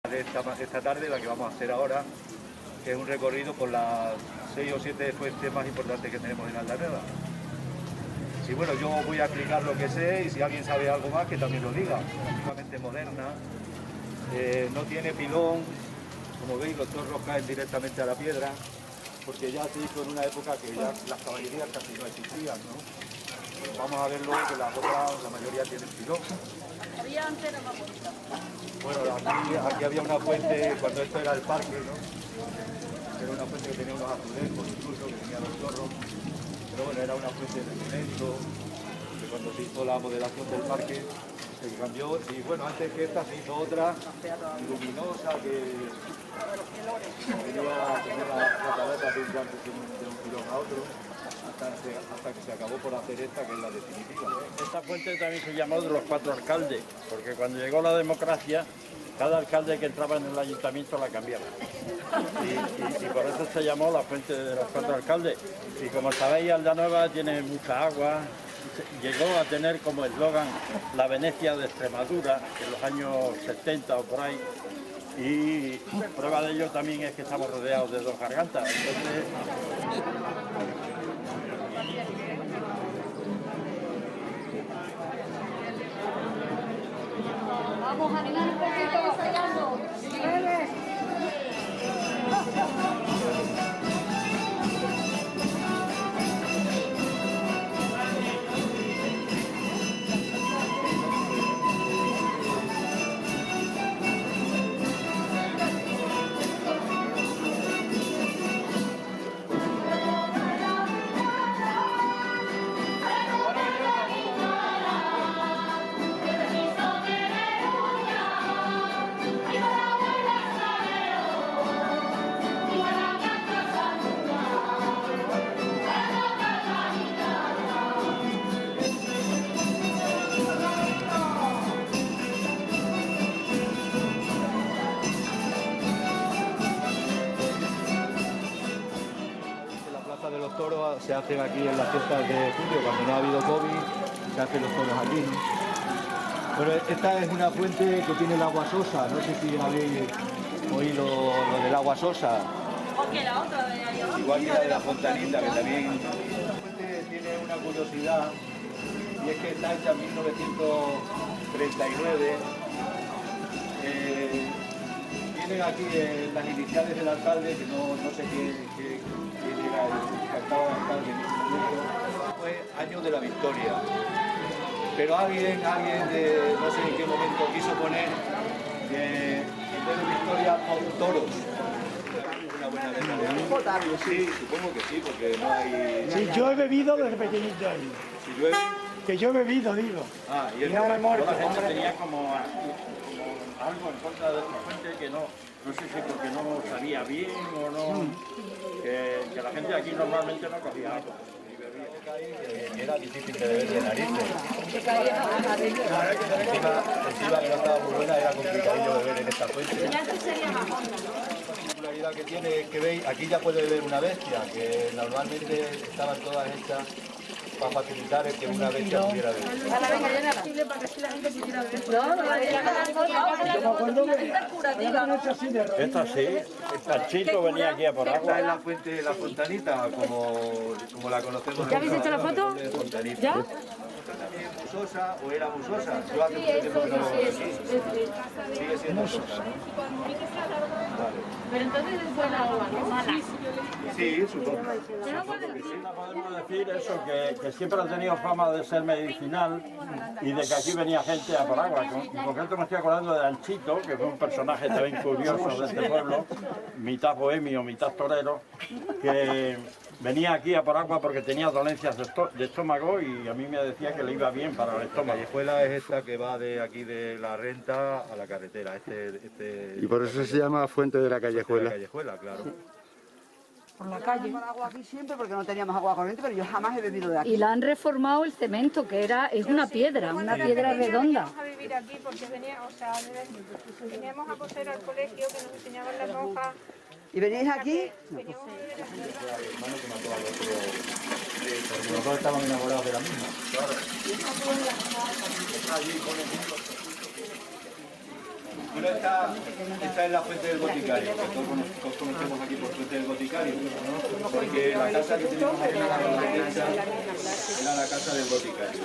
Esta tarde, la que vamos a hacer ahora, que es un recorrido por las 6 o 7 fuentes más importantes que tenemos en Aldaneda. Y bueno, yo voy a explicar lo que sé y si alguien sabe algo más que también lo diga. Prácticamente moderna, no tiene pilón, como veis los torros caen directamente a la piedra, porque ya se hizo en una época que ya las caballerías casi no existían, ¿no? Vamos a verlo que las otras, la mayoría tienen pilón. Había antes era más bonita. Bueno, aquí había una fuente, cuando esto era el parque, ¿no? Era una fuente que tenía unos azulejos incluso, que tenía los chorros. Pero bueno, era una fuente de cemento, que cuando se hizo la modelación del parque se cambió. Y bueno, antes que esta se hizo otra luminosa que tenía la cabeza de un pilón a otro. Hasta que se acabó por hacer esta, que es la definitiva. Esta fuente también se llamó de los 4 alcaldes, porque cuando llegó la democracia, cada alcalde que entraba en el ayuntamiento la cambiaba. Y por eso se llamó la fuente de los 4 alcaldes. Y como sabéis, Aldanueva tiene mucha agua, llegó a tener como eslogan la Venecia de Extremadura, en los años 70 o por ahí. Y prueba de ello también es que estamos rodeados de 2 gargantas. Entonces, Vamos a animar un poquito, ensayando. De los toros se hacen aquí en las fiestas de julio, cuando no ha habido COVID, se hacen los toros aquí, ¿no? Bueno, esta es una fuente que tiene el agua sosa, no sé si habéis oído lo del agua sosa. Porque la otra de ahí abajo. Igual que la de la fontanita, que también... Esta fuente tiene una curiosidad, y es que está hecha en 1939. Tienen aquí las iniciales del alcalde, que no sé quién era el alcalde en ese momento. Fue año de la victoria. Pero alguien de no sé en qué momento quiso poner que en vez de victoria con toros. Una buena letra. Sí, supongo que sí, porque no hay... Sí, yo he bebido desde pequeñito ahí. Si llueve... Que yo he bebido, digo. Ah, y el ya me he muerto. la gente tenía como algo en contra de esta fuente que no sé si porque no sabía bien o no, que la gente aquí normalmente no cogía agua. Era difícil de beber de narices. Encima que no estaba muy buena, era complicadillo beber en esta fuente. Ya que sería más honda. La particularidad que tiene es que veis, aquí ya puede beber una bestia, que normalmente estaban todas hechas para facilitar el que una bestia pudiera beber. Ahora venga, ya para que si la gente quisiera beber. No, Yo me acuerdo que Esta sí, el Panchito venía aquí a por Esta es agua. la fuente de la fontanita, como la conocemos. ¿Ya habéis hecho la foto? Fontanita. ¿Ya? También musosa o era musosa. Yo hace mucho tiempo que no lo veo aquí. Sigue siendo musosa, ¿no? Pero entonces es buena agua, ¿no? Mala. Sí, supongo. Podemos decir eso, que siempre ha tenido fama de ser medicinal y de que aquí venía gente a por agua. En concreto me estoy acordando de Anchito, que fue un personaje también curioso de este pueblo, mitad bohemio, mitad torero, que venía aquí a por agua porque tenía dolencias de estómago y a mí me decía que le iba bien para el La estómago. callejuela es esta que va de aquí de la Renta a la carretera. Y por eso se llama Fuente de la de la Callejuela. callejuela, claro. Por la calle. Agua aquí siempre porque no teníamos agua corriente, pero yo jamás he bebido de aquí. Y la han reformado el cemento, que es una piedra redonda. Veníamos a vivir aquí porque veníamos a coser al colegio que nos enseñaban las monjas. ¿Y venís aquí? Veníamos a vivir aquí. El hermano que mató al otro, porque los dos estaban enamorados de la misma. Claro. Bueno, esta es la fuente del Boticario, que todos conocemos aquí por fuente del Boticario, porque la casa que tenemos aquí a la derecha era la casa del Boticario.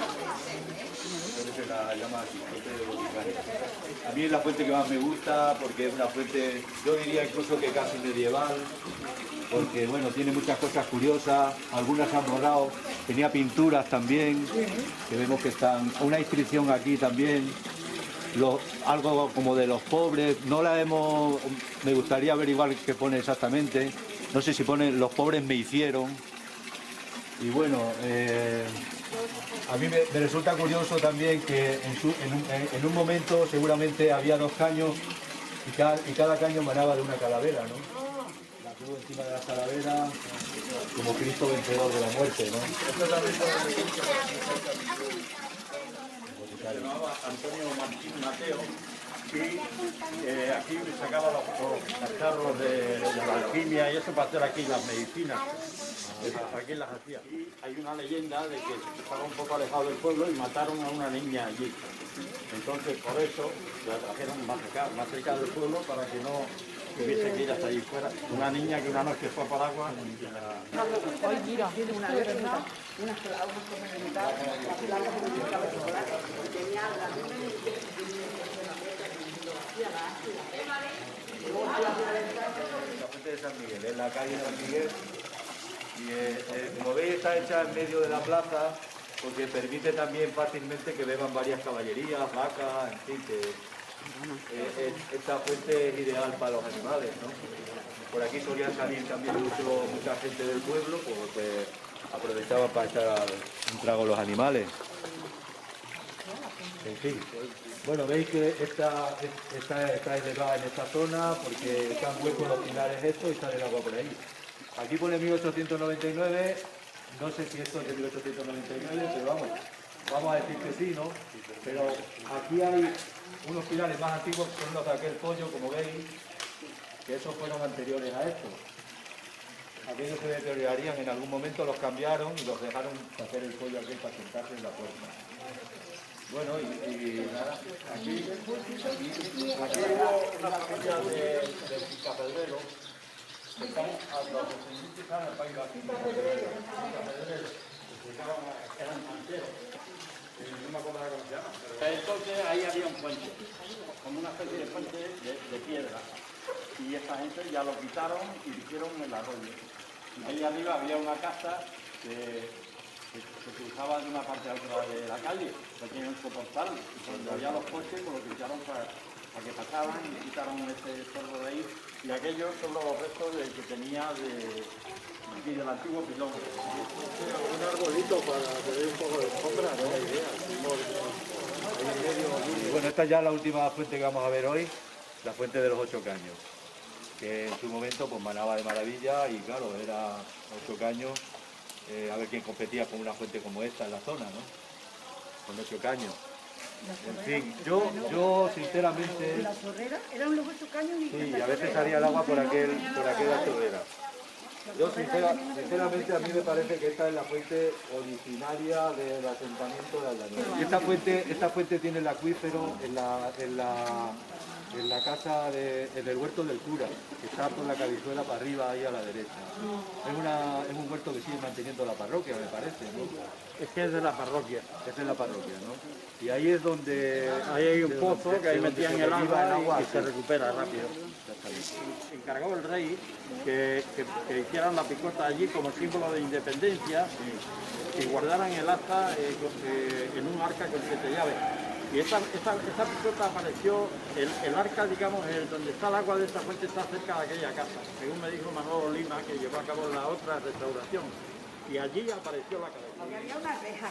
Entonces se la llama así, fuente del Boticario. A mí es la fuente que más me gusta porque es una fuente, yo diría incluso que casi medieval, porque bueno, tiene muchas cosas curiosas, algunas han borrado, tenía pinturas también, que vemos que están, una inscripción aquí también. Algo como de los pobres, no la hemos, me gustaría averiguar qué pone exactamente, no sé si pone los pobres me hicieron, y bueno, a mí me resulta curioso también que en un momento seguramente había 2 caños y cada caño manaba de una calavera, ¿no? La tuvo encima de la calavera como Cristo vencedor de la muerte, ¿no? Se llamaba Antonio Martín Mateo y aquí sacaba los cacharros de la alquimia y eso para hacer aquí las medicinas. Aquí las hacía. Y hay una leyenda de que estaba un poco alejado del pueblo y mataron a una niña allí. Entonces por eso la trajeron más cerca del pueblo para que no tuviese que ir hasta allí fuera. Una niña que una noche fue por agua y Hoy mira, tiene una verdad, unas La fuente de San Miguel, es la calle de San Miguel y como veis está hecha en medio de la plaza porque permite también fácilmente que beban varias caballerías, vacas, en fin, que esta fuente es ideal para los animales, ¿no? Por aquí solían salir también mucha gente del pueblo porque aprovechaban para echar un trago a los animales. En fin, bueno, veis que está elevada en esta zona porque están huecos los pilares estos y sale el agua por ahí. Aquí pone 1899, no sé si esto es de 1899, pero vamos a decir que sí, ¿no? Pero aquí hay unos pilares más antiguos que son los de aquel pollo, como veis, que esos fueron anteriores a esto. Aquellos se deteriorarían en algún momento, los cambiaron y los dejaron hacer el pollo aquel para sentarse en la puerta. Bueno, y nada, aquí hubo una familia de picapedreros que están a los descendientes están en el País Vasco, picapedreros, que eran canteros, no me acuerdo cómo se llama. Pero entonces ahí había un puente, como una especie de puente de piedra, y esta gente ya lo quitaron y hicieron el arroyo. Y ahí arriba había una casa que se cruzaba de una parte a otra de la calle, que tenía un soportal, y cuando había los coches pues lo quitaron para que pasaban y quitaron ese cerro de ahí, y aquellos son los restos que tenía del antiguo pilón. Un arbolito para tener un poco de sombra, no hay idea. Bueno, esta es ya la última fuente que vamos a ver hoy, la fuente de los 8 caños, que en su momento pues manaba de maravilla y claro, era 8 caños. A ver quién competía con una fuente como esta en la zona, ¿no? Con 8 caños. En fin, yo sinceramente... ¿La chorrera? ¿Eran los 8 caños? Sí, y a veces salía el agua por aquella chorrera. Yo sinceramente a mí me parece que esta es la fuente originaria del asentamiento de Aldañola. Y esta fuente tiene el acuífero en la casa en el huerto del cura, que está por la cabizuela para arriba, ahí a la derecha. Es un huerto que sigue manteniendo la parroquia, me parece, ¿no? Es que es de la parroquia. Es de la parroquia, ¿no? Y ahí es donde... Ahí hay un pozo que ahí metían el agua y se sí. recupera rápido. Se encargó el rey que hicieran la picota allí como símbolo de independencia y guardaran el acta en un arca con 7 llaves. Y esta picota apareció, el arca, digamos, donde está el agua de esta fuente está cerca de aquella casa, según me dijo Manolo Lima, que llevó a cabo la otra restauración. Y allí apareció la cabeza. Porque había una reja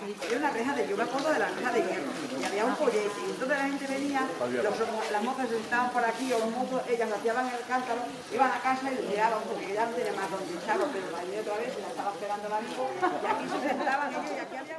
yo me acuerdo de la reja de hierro, y había un pollete, y entonces la gente venía, las mozas estaban por aquí, o los mozos, ellas vaciaban el cántaro, iban a casa y les tiraban, porque ya no tenía más donde echarlo, pero la otra vez, la estaba esperando el amigo, y aquí se sentaban ellos, y aquí había